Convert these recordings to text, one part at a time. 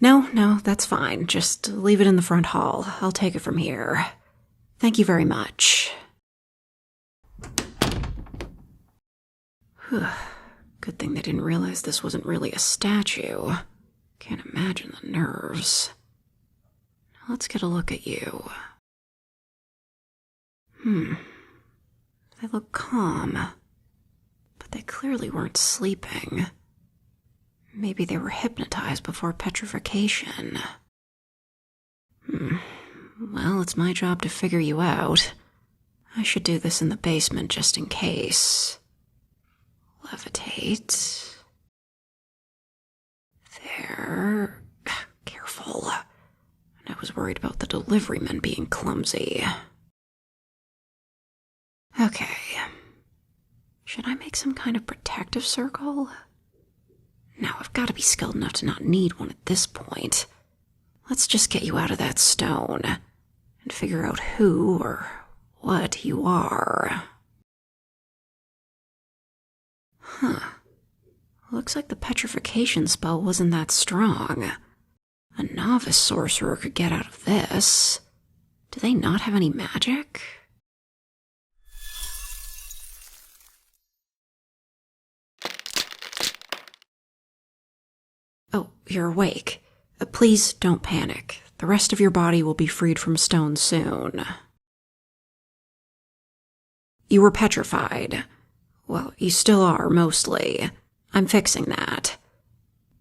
No, that's fine. Just leave it in the front hall. I'll take it from here. Thank you very much. Good thing they didn't realize this wasn't really a statue. Can't imagine the nerves. Let's get a look at you. They look calm, but they clearly weren't sleeping. Maybe they were hypnotized before petrification. Well, it's my job to figure you out. I should do this in the basement just in case. Levitate. There. Careful. And I was worried about the delivery men being clumsy. Okay. Should I make some kind of protective circle? Now, I've got to be skilled enough to not need one at this point. Let's just get you out of that stone and figure out who or what you are. Looks like the petrification spell wasn't that strong. A novice sorcerer could get out of this. Do they not have any magic? Oh, you're awake. Please don't panic. The rest of your body will be freed from stone soon. You were petrified. Well, you still are, mostly. I'm fixing that.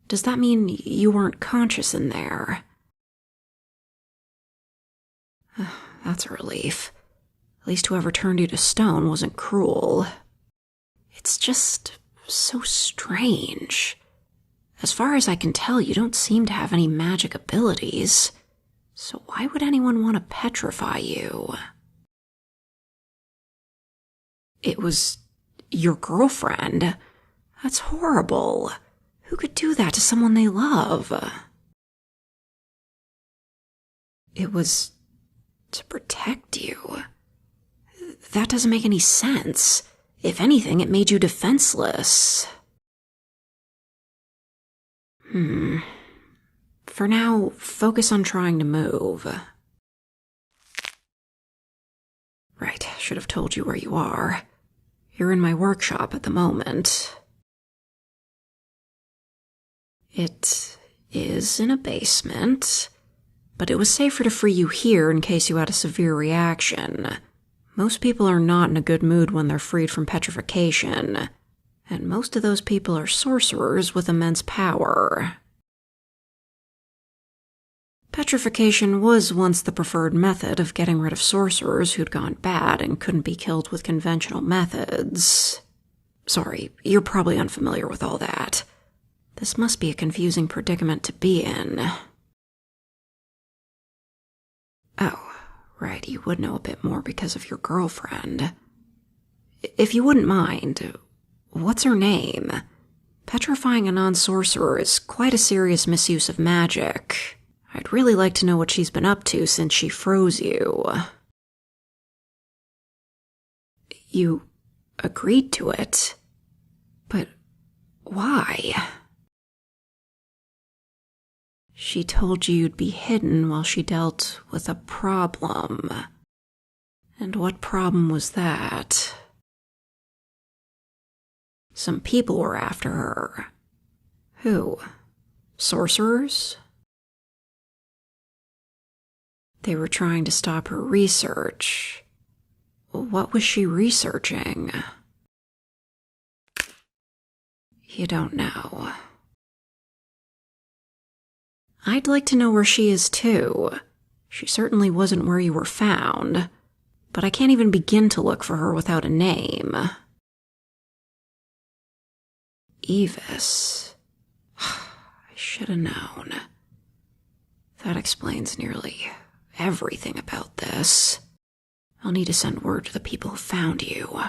Does that mean you weren't conscious in there? That's a relief. At least whoever turned you to stone wasn't cruel. It's just so strange. As far as I can tell, you don't seem to have any magic abilities. So why would anyone want to petrify you? It was your girlfriend. That's horrible. Who could do that to someone they love? It was to protect you. That doesn't make any sense. If anything, it made you defenseless. For now, focus on trying to move. Right, should have told you where you are. You're in my workshop at the moment. It is in a basement, but it was safer to free you here in case you had a severe reaction. Most people are not in a good mood when they're freed from petrification, and most of those people are sorcerers with immense power. Petrification was once the preferred method of getting rid of sorcerers who'd gone bad and couldn't be killed with conventional methods. Sorry, you're probably unfamiliar with all that. This must be a confusing predicament to be in. Oh, right, you would know a bit more because of your girlfriend. If you wouldn't mind, what's her name? Petrifying a non-sorcerer is quite a serious misuse of magic. I'd really like to know what she's been up to since she froze you. You agreed to it? But why? She told you you'd be hidden while she dealt with a problem. And what problem was that? Some people were after her. Who? Sorcerers? They were trying to stop her research. What was she researching? You don't know. I'd like to know where she is too. She certainly wasn't where you were found, but I can't even begin to look for her without a name. Evis. I should have known. That explains nearly everything about this. I'll need to send word to the people who found you.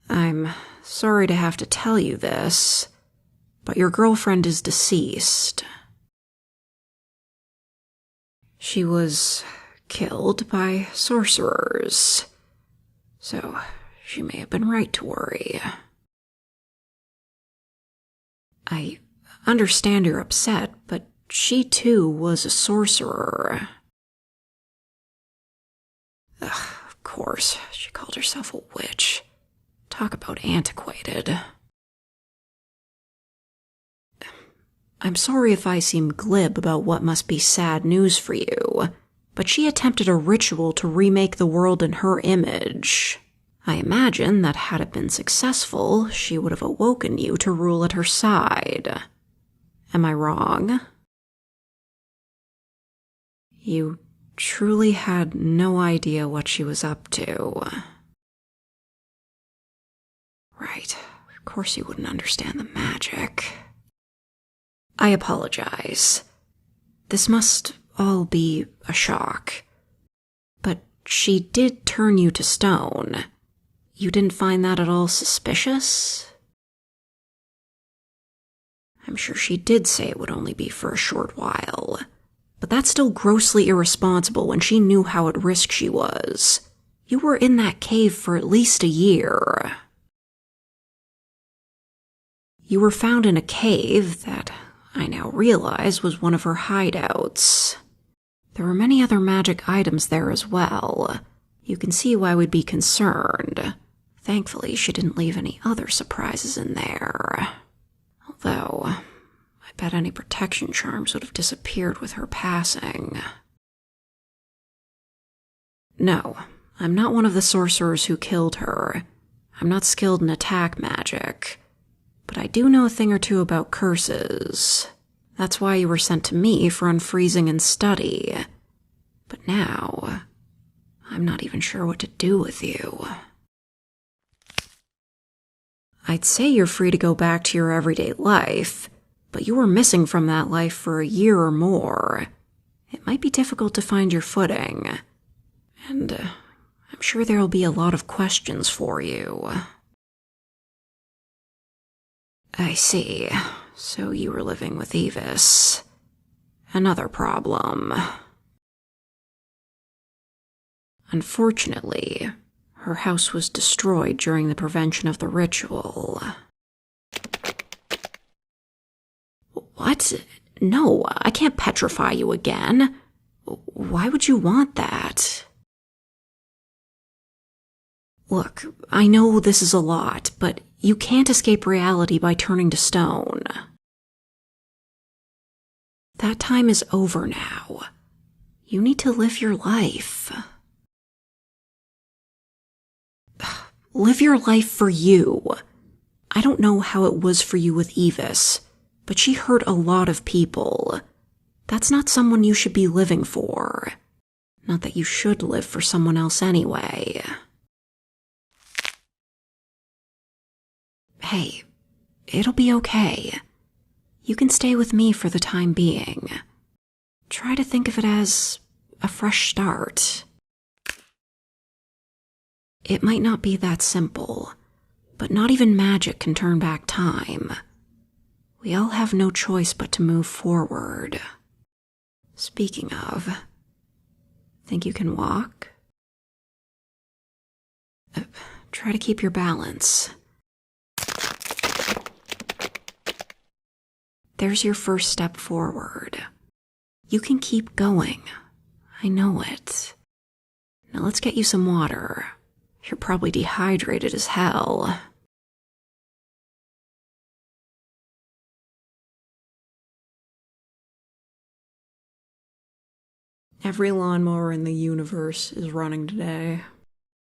I'm sorry to have to tell you this, but your girlfriend is deceased. She was killed by sorcerers, so she may have been right to worry. understand you're upset, but she too was a sorcerer. Ugh, of course, she called herself a witch. Talk about antiquated. I'm sorry if I seem glib about what must be sad news for you, but she attempted a ritual to remake the world in her image. I imagine that had it been successful, she would have awoken you to rule at her side. Am I wrong? You truly had no idea what she was up to. Right, of course you wouldn't understand the magic. I apologize. This must all be a shock. But she did turn you to stone. You didn't find that at all suspicious? I'm sure she did say it would only be for a short while. But that's still grossly irresponsible when she knew how at risk she was. You were in that cave for at least a year. You were found in a cave that I now realize was one of her hideouts. There were many other magic items there as well. You can see why we'd be concerned. Thankfully, she didn't leave any other surprises in there. Although, I bet any protection charms would have disappeared with her passing. No, I'm not one of the sorcerers who killed her. I'm not skilled in attack magic. But I do know a thing or two about curses. That's why you were sent to me for unfreezing and study. But now, I'm not even sure what to do with you. I'd say you're free to go back to your everyday life, but you were missing from that life for a year or more. It might be difficult to find your footing. And I'm sure there'll be a lot of questions for you. I see. So you were living with Evis. Another problem. Unfortunately, her house was destroyed during the prevention of the ritual. What? No, I can't petrify you again. Why would you want that? Look, I know this is a lot, but you can't escape reality by turning to stone. That time is over now. You need to live your life. Live your life for you. I don't know how it was for you with Evis, but she hurt a lot of people. That's not someone you should be living for. Not that you should live for someone else anyway. Hey, it'll be okay. You can stay with me for the time being. Try to think of it as a fresh start. It might not be that simple, but not even magic can turn back time. We all have no choice but to move forward. Speaking of, think you can walk? Try to keep your balance. There's your first step forward. You can keep going. I know it. Now let's get you some water. You're probably dehydrated as hell. Every lawnmower in the universe is running today.